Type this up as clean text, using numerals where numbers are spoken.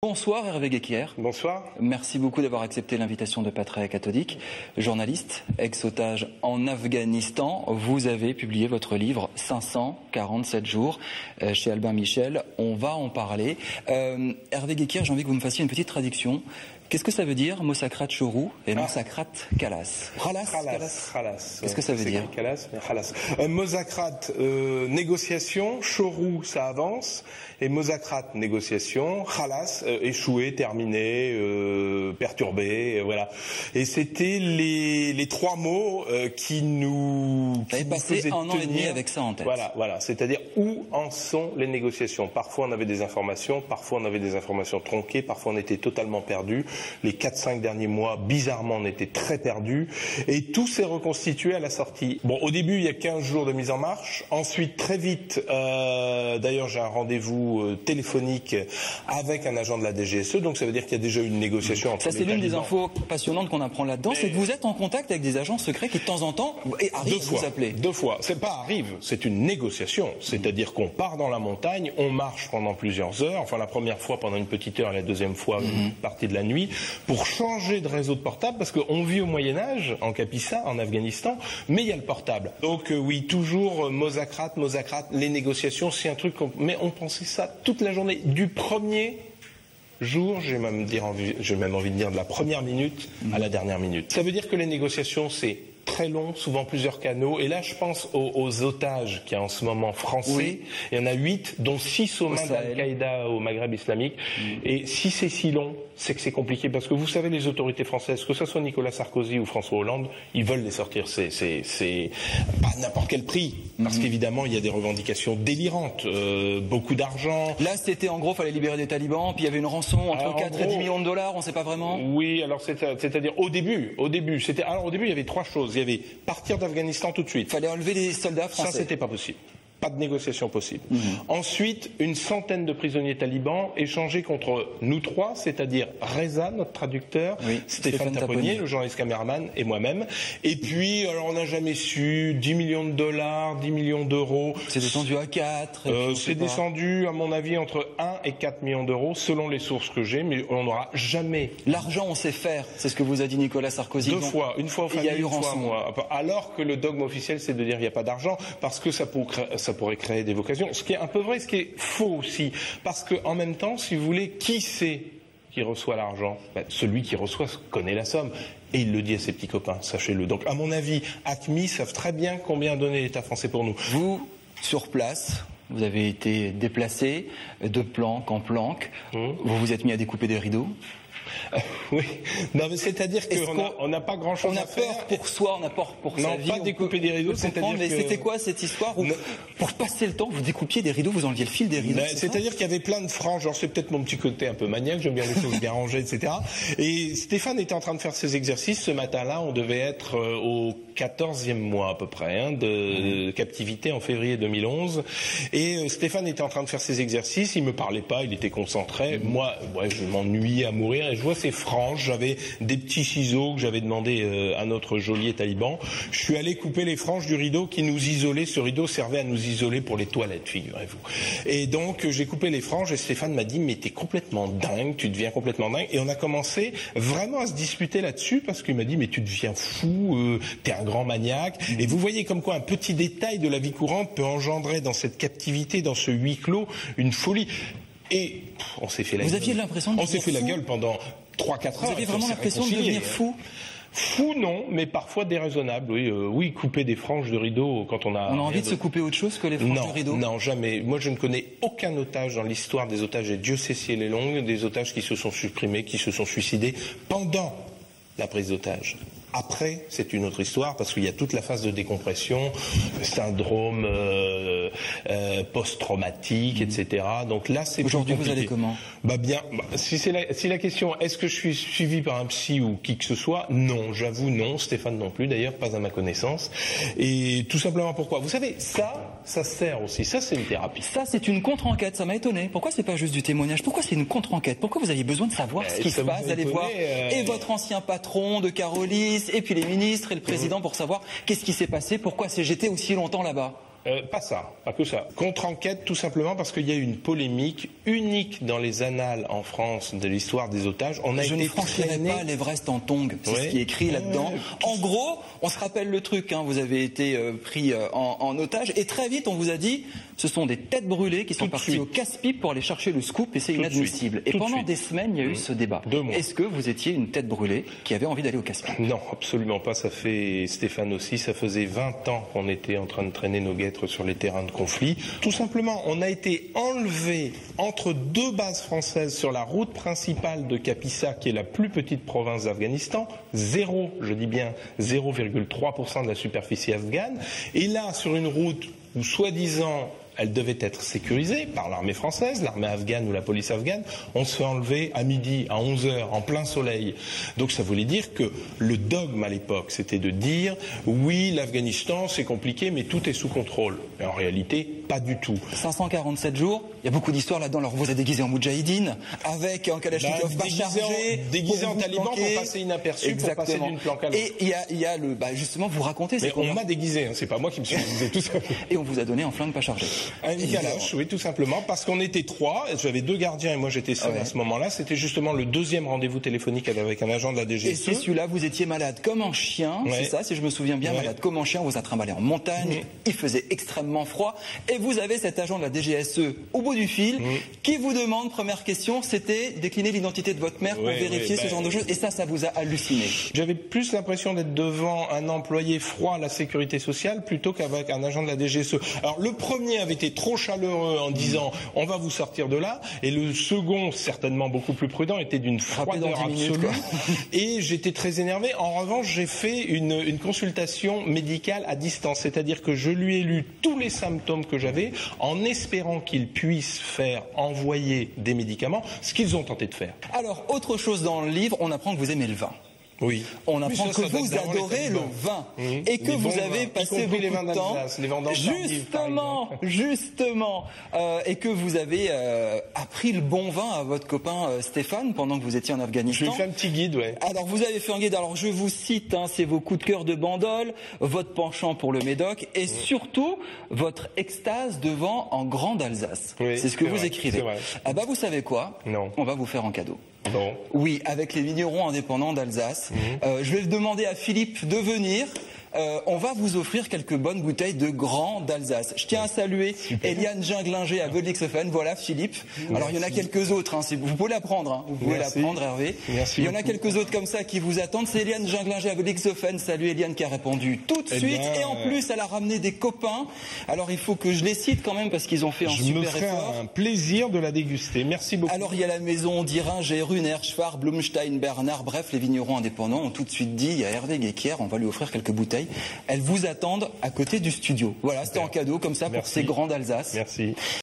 Bonsoir Hervé Guéquière. Bonsoir. Merci beaucoup d'avoir accepté l'invitation de Patrick Cathodique. Journaliste, ex-otage en Afghanistan, vous avez publié votre livre 547 jours chez Albin Michel. On va en parler. Hervé Guéquière, j'ai envie que vous me fassiez une petite traduction. Qu'est-ce que ça veut dire, Mosakrat Chorou et Mosakrat Kalas? Khalas. Qu'est-ce que ça veut dire? Kalas, mais Khalas. Mosakrat, négociation. Chorou, ça avance. Et Mosakrat, négociation. Khalas, échoué, terminé, perturbé, voilà. Et c'était les trois mots qui nous... Vous avez passé un an et demi avec ça en tête. Voilà. C'est-à-dire où en sont les négociations. Parfois on avait des informations, parfois on avait des informations tronquées, parfois on était totalement perdu. Les 4-5 derniers mois, bizarrement, on était très perdus. Et tout s'est reconstitué à la sortie. Bon, au début, il y a 15 jours de mise en marche. Ensuite, très vite, d'ailleurs, j'ai un rendez-vous téléphonique avec un agent de la DGSE. Donc, ça veut dire qu'il y a déjà eu une négociation entre les talibans. Ça, c'est l'une des infos passionnantes qu'on apprend là-dedans. C'est que vous êtes en contact avec des agents secrets qui, de temps en temps, arrivent à vous appeler. Deux fois. C'est pas arrive, c'est une négociation. C'est-à-dire qu'on part dans la montagne, on marche pendant plusieurs heures. Enfin, la première fois pendant une petite heure et la deuxième fois une partie de la nuit. Pour changer de réseau de portable, parce qu'on vit au Moyen-Âge, en Capissa, en Afghanistan, mais il y a le portable. Donc oui, toujours Mosakrat, les négociations, c'est un truc mais on pensait ça toute la journée, du premier jour, j'ai même envie de dire de la première minute à la dernière minute. Ça veut dire que les négociations, c'est très long, souvent plusieurs canaux. Et là, je pense aux otages qu'il y a en ce moment français. Oui. Il y en a 8, dont 6 aux mains d'Al-Qaïda au Maghreb islamique. Et si c'est si long, c'est que c'est compliqué. Parce que vous savez, les autorités françaises, que ce soit Nicolas Sarkozy ou François Hollande, ils veulent les sortir. C'est pas n'importe quel prix. Parce qu'évidemment, il y a des revendications délirantes. Beaucoup d'argent. Là, c'était en gros, fallait libérer des talibans. Puis il y avait une rançon entre 4 et 10 millions de dollars. On ne sait pas vraiment. Oui, alors c'est-à-dire au début, il y avait 3 choses. Il y avait partir d'Afghanistan tout de suite. Il fallait enlever les soldats français. Ça, c'était pas possible. Pas de négociation possible. Ensuite, une centaine de prisonniers talibans échangés contre nous trois, c'est-à-dire Reza, notre traducteur, Stéphane Taponnier, le journaliste caméraman, et moi-même. Et puis, alors on n'a jamais su, 10 millions de dollars, 10 millions d'euros. C'est descendu à 4. C'est descendu, à mon avis, entre 1 et 4 millions d'euros, selon les sources que j'ai, mais on n'aura jamais... L'argent, on sait faire, c'est ce que vous a dit Nicolas Sarkozy. Deux fois, une fois aux familles, une fois à moi. Alors que le dogme officiel, c'est de dire qu'il n'y a pas d'argent, parce que ça pourrait créer des vocations. Ce qui est un peu vrai, ce qui est faux aussi. Parce qu'en même temps, si vous voulez, qui c'est qui reçoit l'argent? Celui qui reçoit connaît la somme. Et il le dit à ses petits copains, sachez-le. Donc, à mon avis, ACMI savent très bien combien donnait l'État français pour nous. Vous, sur place, vous avez été déplacé de planque en planque. Vous vous êtes mis à découper des rideaux. Oui, non, mais c'est-à-dire qu'on n'a pas grand-chose à faire. On a peur pour soi, on a peur pour sa vie. Non, pas découper des rideaux, c'est-à-dire mais c'était quoi cette histoire où, pour passer le temps, vous découpiez des rideaux, vous enleviez le fil des rideaux? C'est-à-dire qu'il y avait plein de franges, genre c'est peut-être mon petit côté un peu maniaque, j'aime bien les choses bien rangées, etc. Et Stéphane était en train de faire ses exercices. Ce matin-là, on devait être au 14e mois à peu près de captivité en février 2011. Et Stéphane était en train de faire ses exercices, il me parlait pas, il était concentré. Moi, je m'ennuyais à mourir. Et je vois ces franges, j'avais des petits ciseaux que j'avais demandé à notre geôlier taliban. Je suis allé couper les franges du rideau qui nous isolait. Ce rideau servait à nous isoler pour les toilettes, figurez-vous. Et donc j'ai coupé les franges et Stéphane m'a dit mais t'es complètement dingue, tu deviens complètement dingue. Et on a commencé vraiment à se disputer là-dessus parce qu'il m'a dit mais tu deviens fou, t'es un grand maniaque. Et vous voyez comme quoi un petit détail de la vie courante peut engendrer dans cette captivité, dans ce huis clos, une folie. Et on s'est fait la gueule. Vous aviez l'impression de devenir fou ? On s'est fait la gueule pendant 3-4 heures. Vous aviez vraiment l'impression de devenir fou ? Fou non, mais parfois déraisonnable. Oui, couper des franges de rideau quand on a... On a envie de se couper autre chose que les franges de rideau ? Non, jamais. Moi, je ne connais aucun otage dans l'histoire des otages, et Dieu sait si elle est longue, des otages qui se sont supprimés, qui se sont suicidés pendant la prise d'otage. Après, c'est une autre histoire parce qu'il y a toute la phase de décompression, syndrome post-traumatique, etc. Donc là, c'est aujourd'hui vous allez comment? Bien. Si la question, est-ce que je suis suivi par un psy ou qui que ce soit? Non, j'avoue non. Stéphane non plus, d'ailleurs, pas à ma connaissance. Et tout simplement pourquoi? Vous savez, ça sert aussi. Ça, c'est une thérapie. Ça, c'est une contre-enquête. Ça m'a étonné. Pourquoi c'est pas juste du témoignage? Pourquoi c'est une contre-enquête? Pourquoi vous aviez besoin de savoir ce qui se passe, d'aller voir et votre ancien patron de Carolis, et puis les ministres et le président pour savoir qu'est-ce qui s'est passé, pourquoi j'étais aussi longtemps là-bas? Pas ça, pas que ça. Contre-enquête, tout simplement parce qu'il y a eu une polémique unique dans les annales en France de l'histoire des otages. Je ne franchirai pas l'Everest en tongs, c'est ce qui est écrit là-dedans. En gros, on se rappelle le truc, hein, vous avez été pris en otage et très vite on vous a dit ce sont des têtes brûlées qui sont parties au casse-pipe pour aller chercher le scoop et c'est inadmissible. Et pendant des semaines, il y a eu ce débat. Est-ce que vous étiez une tête brûlée qui avait envie d'aller au casse-pipe? Non, absolument pas. Ça fait, Stéphane aussi, ça faisait 20 ans qu'on était en train de traîner nos guêtres sur les terrains de conflit. Tout simplement, on a été enlevé entre deux bases françaises sur la route principale de Kapisa, qui est la plus petite province d'Afghanistan, 0,3% de la superficie afghane. Et là, sur une route où, soi-disant, elle devait être sécurisée par l'armée française, l'armée afghane ou la police afghane, on se fait enlever à midi, à 11h, en plein soleil. Donc ça voulait dire que le dogme à l'époque, c'était de dire oui, l'Afghanistan c'est compliqué mais tout est sous contrôle. Mais en réalité, pas du tout. 547 jours, il y a beaucoup d'histoires là-dedans. Alors vous êtes déguisé en moudjahidine, avec un kalachnikov pas chargé, déguisé en taliban pour passer inaperçu, pour passer d'une planque à l'autre. Et il y a le, justement, vous racontez. Mais on m'a déguisé, hein, c'est pas moi qui me suis déguisé tout ça. Et on vous a donné un flingue pas chargé. Un calache, oui, tout simplement, parce qu'on était 3, j'avais 2 gardiens et moi j'étais seul à ce moment-là. C'était justement le deuxième rendez-vous téléphonique avec un agent de la DGSE. Et c'est celui-là, vous étiez malade comme un chien, c'est ça, si je me souviens bien, malade comme un chien, on vous a trimballé en montagne, il faisait extrêmement froid, et vous avez cet agent de la DGSE au bout du fil qui vous demande, première question, c'était décliner l'identité de votre mère pour vérifier ce genre de choses, et ça vous a halluciné. J'avais plus l'impression d'être devant un employé froid à la sécurité sociale plutôt qu'avec un agent de la DGSE. Alors le premier avait été trop chaleureux en disant on va vous sortir de là, et le second, certainement beaucoup plus prudent, était d'une froideur absolue et j'étais très énervé. En revanche, j'ai fait une consultation médicale à distance, c'est-à-dire que je lui ai lu tous les symptômes que j'avais en espérant qu'il puisse faire envoyer des médicaments, ce qu'ils ont tenté de faire. Alors, autre chose dans le livre, on apprend que vous aimez le vin. Oui. On apprend que vous adorez le vin et que vous avez passé beaucoup de temps, justement, et que vous avez appris le bon vin à votre copain Stéphane pendant que vous étiez en Afghanistan. Je lui ai fait un petit guide, Alors vous avez fait un guide. Alors je vous cite, c'est vos coups de cœur de Bandol, votre penchant pour le Médoc et surtout votre extase devant en Grande Alsace. C'est ce que vous écrivez. Vous savez quoi? Non. On va vous faire un cadeau. Bon. Oui, avec les vignerons indépendants d'Alsace. Je vais demander à Philippe de venir. On va vous offrir quelques bonnes bouteilles de Grand d'Alsace. Je tiens à saluer Eliane Ginglinger à Wödlichshofen. Voilà, Philippe. Alors, il y en a quelques autres. Vous pouvez la prendre. Vous pouvez la prendre, Hervé. Il y en a quelques autres comme ça qui vous attendent. C'est Eliane Ginglinger à Wödlichshofen. Salut Eliane qui a répondu tout de suite. Et en plus, elle a ramené des copains. Alors, il faut que je les cite quand même parce qu'ils ont fait un super effort. Je me ferai un plaisir de la déguster. Merci beaucoup. Alors, il y a la maison d'Iringer, Runer, Schwar, Blumstein, Bernard. Bref, les vignerons indépendants ont tout de suite dit, il y a Hervé Guéquier, on va lui offrir quelques bouteilles. Elles vous attendent à côté du studio. Voilà, c'était en cadeau comme ça pour ces Grands d'Alsace. Merci.